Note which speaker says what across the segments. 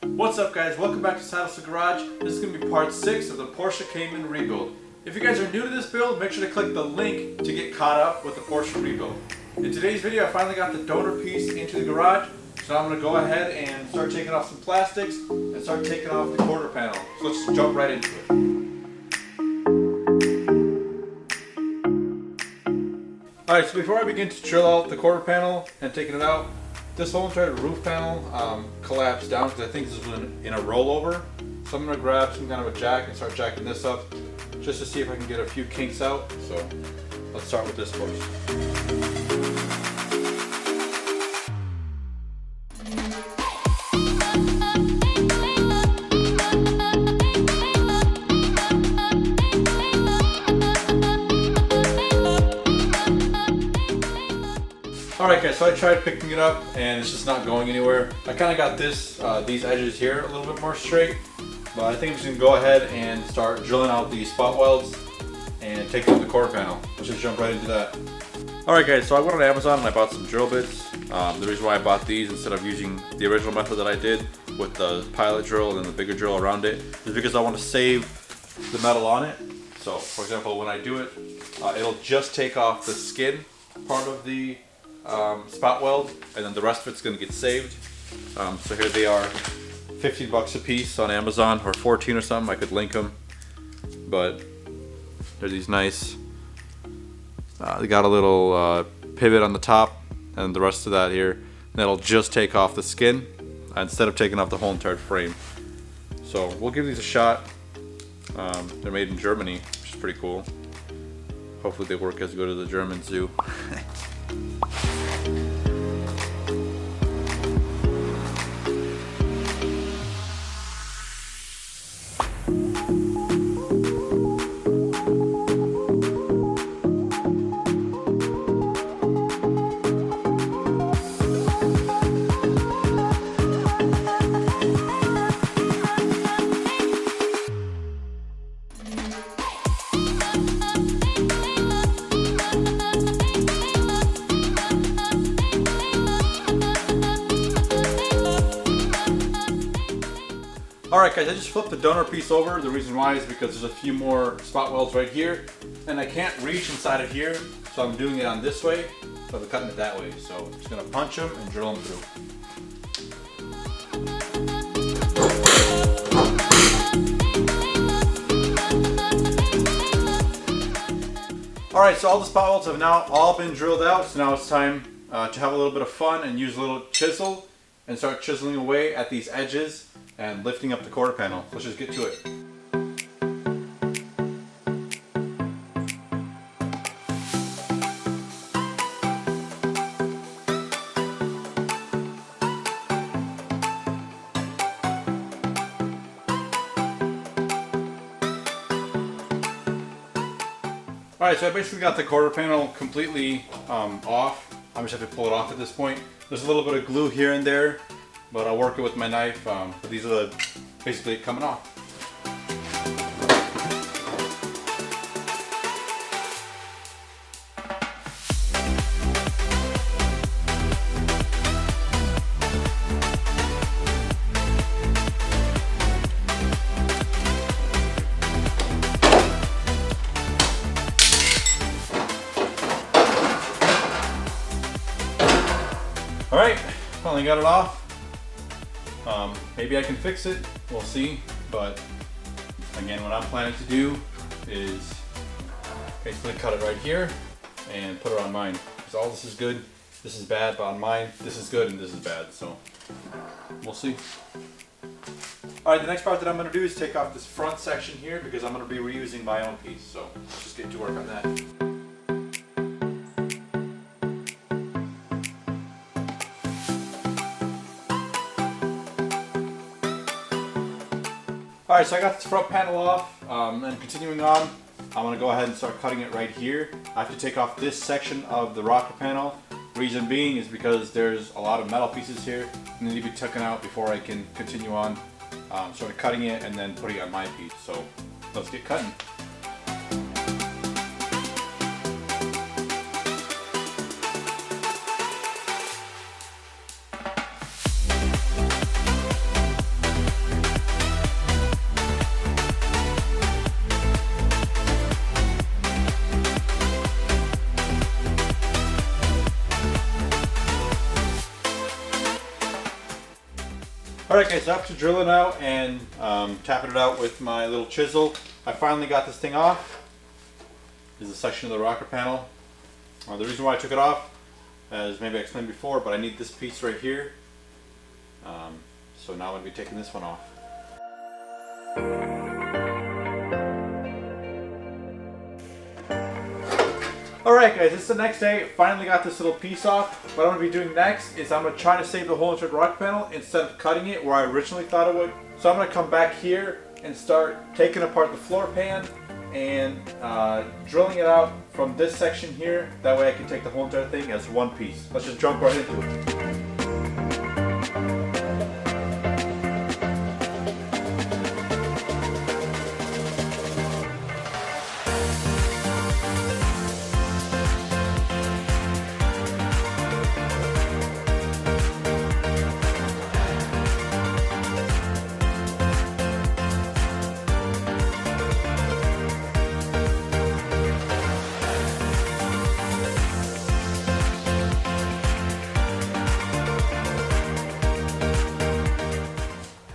Speaker 1: What's up guys, welcome back to SALVAGE Garage. This is going to be part 6 of the Porsche Cayman rebuild. If you guys are new to this build, make sure to click the link to get caught up with the Porsche rebuild. In today's video I finally got the donor piece into the garage, so I'm going to go ahead and start taking off some plastics and start taking off the quarter panel. So let's just jump right into it. Alright, so before I begin to drill out the quarter panel and taking it out, this whole entire roof panel collapsed down because I think this was in a rollover. So I'm going to grab some kind of a jack and start jacking this up just to see if I can get a few kinks out. So let's start with this first. Alright guys, so I tried picking it up and it's just not going anywhere. I kind of got these edges here a little bit more straight, but I think I'm just going to go ahead and start drilling out these spot welds and taking out the quarter panel. Let's just jump right into that. Alright guys, so I went on Amazon and I bought some drill bits. The reason why I bought these instead of using the original method that I did with the pilot drill and then the bigger drill around it is because I want to save the metal on it. So for example, when I do it, it'll just take off the skin part of the spot weld, and then the rest of it's going to get saved. So here they are, 15 bucks a piece on Amazon, or 14 or something. I could link them, but they're these nice. They got a little pivot on the top, and the rest of that here, that'll just take off the skin instead of taking off the whole entire frame. So we'll give these a shot. They're made in Germany, which is pretty cool. Hopefully they work as good as the German zoo. Alright guys, I just flipped the donor piece over. The reason why is because there's a few more spot welds right here and I can't reach inside of here, so I'm doing it on this way, so I'm cutting it that way. So I'm just going to punch them and drill them through. Alright, so all the spot welds have now all been drilled out, so now it's time to have a little bit of fun and use a little chisel and start chiseling away at these edges and lifting up the quarter panel. Let's just get to it. Alright, so I basically got the quarter panel completely off. I just have to pull it off at this point. There's a little bit of glue here and there, but I'll work it with my knife. But these are basically it coming off. Alright, finally got it off. Maybe I can fix it, we'll see, but again, what I'm planning to do is basically cut it right here and put it on mine. Because all this is good, this is bad, but on mine, this is good and this is bad, so we'll see. Alright, the next part that I'm going to do is take off this front section here because I'm going to be reusing my own piece, so let's just get to work on that. Alright, so I got this front panel off, and continuing on, I'm going to go ahead and start cutting it right here. I have to take off this section of the rocker panel. Reason being is because there's a lot of metal pieces here that need to be taken out before I can continue on sort of cutting it and then putting it on my piece. So let's get cutting. Alright guys, after drilling out and tapping it out with my little chisel, I finally got this thing off. This is a section of the rocker panel. The reason why I took it off, as maybe I explained before, but I need this piece right here. So now I'm going to be taking this one off. Alright guys, it's the next day. Finally got this little piece off. What I'm going to be doing next is I'm going to try to save the whole entire rocker panel instead of cutting it where I originally thought it would. So I'm going to come back here and start taking apart the floor pan and drilling it out from this section here. That way I can take the whole entire thing as one piece. Let's just jump right into it.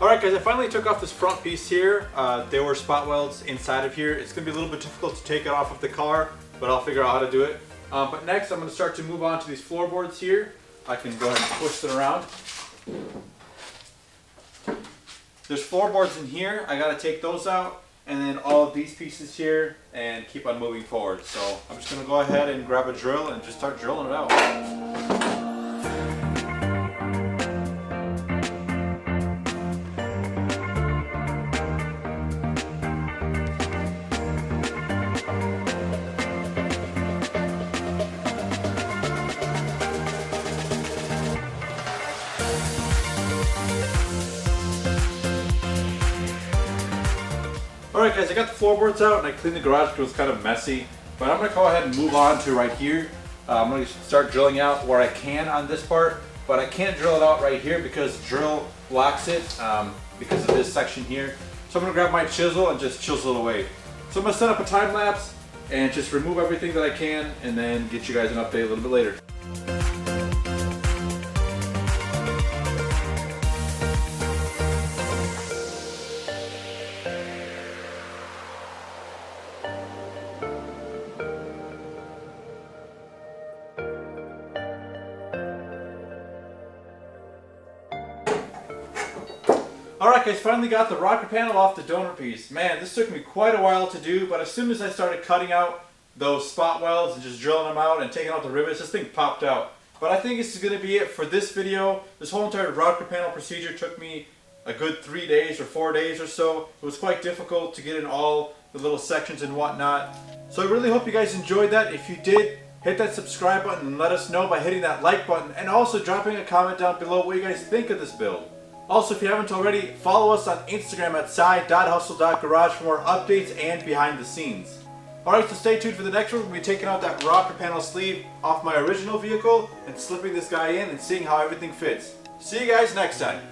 Speaker 1: Alright guys, I finally took off this front piece here. There were spot welds inside of here. It's going to be a little bit difficult to take it off of the car, but I'll figure out how to do it. But next I'm going to start to move on to these floorboards here. I can go ahead and twist it around. There's floorboards in here. I got to take those out, and then all of these pieces here, and keep on moving forward. So I'm just going to go ahead and grab a drill and just start drilling it out. Alright guys, I got the floorboards out and I cleaned the garage because it was kind of messy. But I'm going to go ahead and move on to right here. I'm going to start drilling out where I can on this part. But I can't drill it out right here because the drill blocks it because of this section here. So I'm going to grab my chisel and just chisel it away. So I'm going to set up a time lapse and just remove everything that I can and then get you guys an update a little bit later. Alright guys, finally got the rocker panel off the donor piece. Man, this took me quite a while to do, but as soon as I started cutting out those spot welds and just drilling them out and taking out the rivets, this thing popped out. But I think this is going to be it for this video. This whole entire rocker panel procedure took me a good 3 days or 4 days or so. It was quite difficult to get in all the little sections and whatnot. So I really hope you guys enjoyed that. If you did, hit that subscribe button and let us know by hitting that like button and also dropping a comment down below what you guys think of this build. Also, if you haven't already, follow us on Instagram at sci.hustle.garage for more updates and behind the scenes. Alright, so stay tuned for the next one. We'll be taking out that rocker panel sleeve off my original vehicle and slipping this guy in and seeing how everything fits. See you guys next time.